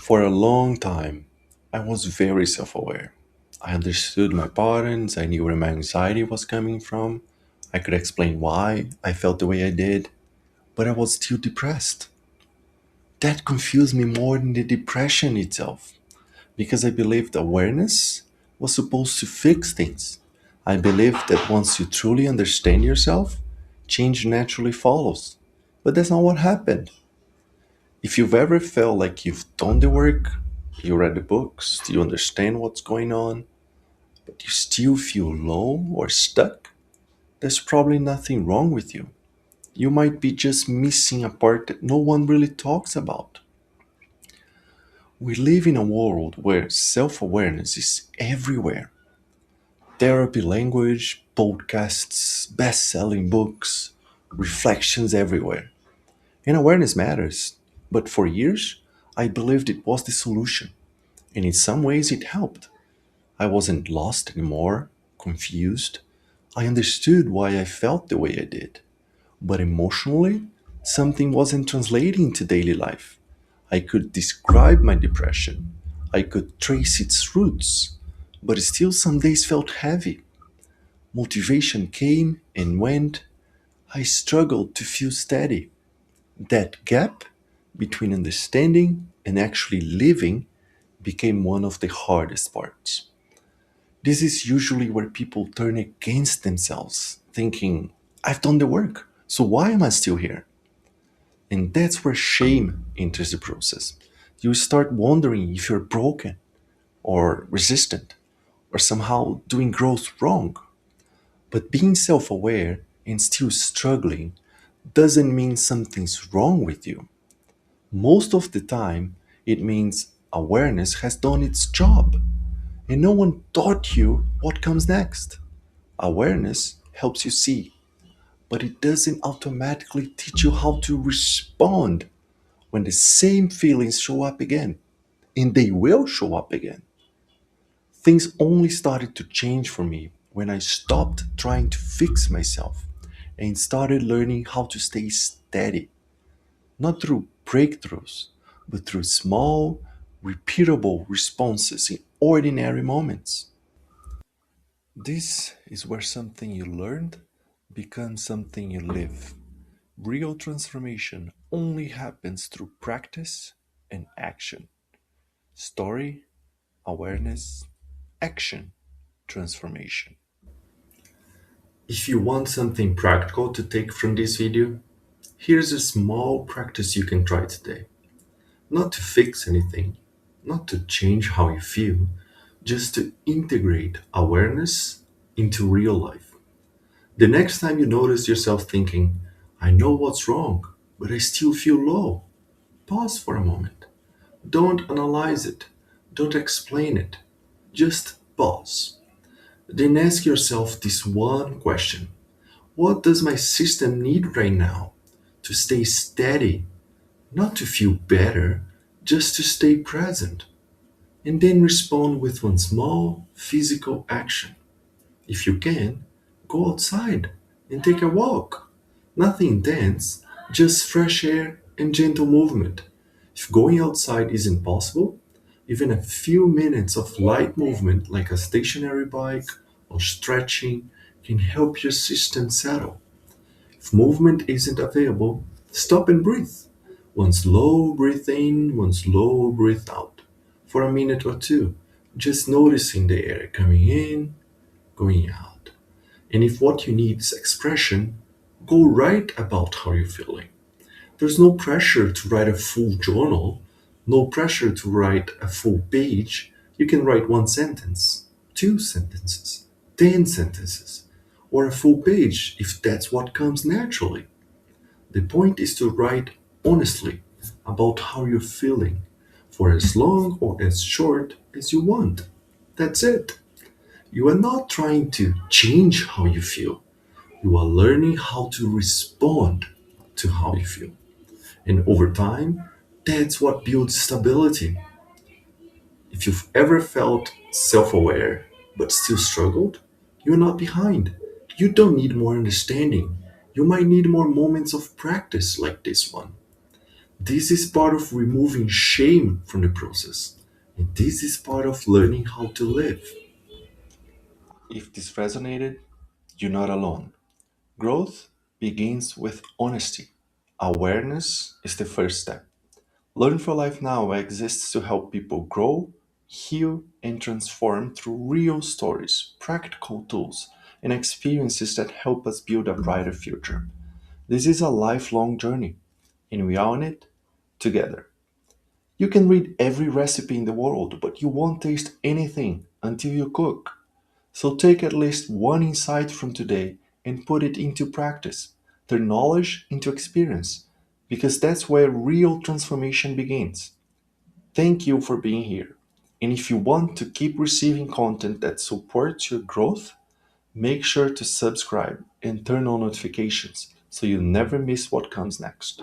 For a long time, I was very self aware. I understood my patterns, I knew where my anxiety was coming from, I could explain why I felt the way I did, but I was still depressed. That confused me more than the depression itself, because I believed awareness was supposed to fix things. I believed that once you truly understand yourself, change naturally follows. But that's not what happened. If you've ever felt like you've done the work, you read the books, you understand what's going on, but you still feel low or stuck, there's probably nothing wrong with you. You might be just missing a part that no one really talks about. We live in a world where self awareness is everywhere. Therapy language, podcasts, best selling books, reflections everywhere. And awareness matters. But for years, I believed it was the solution. And in some ways, it helped. I wasn't lost anymore, confused. I understood why I felt the way I did. But emotionally, something wasn't translating to daily life. I could describe my depression, I could trace its roots, but still some days felt heavy. Motivation came and went. I struggled to feel steady. That gap between understanding and actually living became one of the hardest parts. This is usually where people turn against themselves, thinking, I've done the work, so why am I still here? And that's where shame enters the process. You start wondering if you're broken or resistant or somehow doing growth wrong. But being self aware and still struggling doesn't mean something's wrong with you. Most of the time, it means awareness has done its job and no one taught you what comes next. Awareness helps you see, but it doesn't automatically teach you how to respond when the same feelings show up again. And they will show up again. Things only started to change for me when I stopped trying to fix myself and started learning how to stay steady, not through breakthroughs, but through small, repeatable responses in ordinary moments. This is where something you learned becomes something you live. Real transformation only happens through practice and action. Story, awareness, action, transformation. If you want something practical to take from this video, here's a small practice you can try today. Not to fix anything, not to change how you feel, just to integrate awareness into real life. The next time you notice yourself thinking, I know what's wrong, but I still feel low, pause for a moment. Don't analyze it, don't explain it, just pause. Then ask yourself this one question: what does my system need right now to stay steady, not to feel better, just to stay present? And then respond with one small physical action. If you can, go outside and take a walk. Nothing intense, just fresh air and gentle movement. If going outside isn't possible, even a few minutes of light movement like a stationary bike or stretching can help your system settle. If movement isn't available, stop and breathe. One slow breath in, one slow breath out for a minute or two, just noticing the air coming in, going out. And if what you need is expression, go write about how you're feeling. There's no pressure to write a full journal, no pressure to write a full page. You can write one sentence, two sentences, 10 sentences, or a full page if that's what comes naturally. The point is to write honestly about how you're feeling for as long or as short as you want. That's it. You are not trying to change how you feel. You are learning how to respond to how you feel. And over time, that's what builds stability. If you've ever felt self aware but still struggled, you're not behind. You don't need more understanding. You might need more moments of practice like this one. This is part of removing shame from the process. And this is part of learning how to live. If this resonated, you're not alone. Growth begins with honesty. Awareness is the first step. Learn for Life Now exists to help people grow, heal, and transform through real stories, practical tools, and experiences that help us build a brighter future. This is a lifelong journey, and we are on it together. You can read every recipe in the world, but you won't taste anything until you cook. So take at least one insight from today and put it into practice. Turn knowledge into experience, because that's where real transformation begins. Thank you for being here. And if you want to keep receiving content that supports your growth, make sure to subscribe and turn on notifications so you never miss what comes next.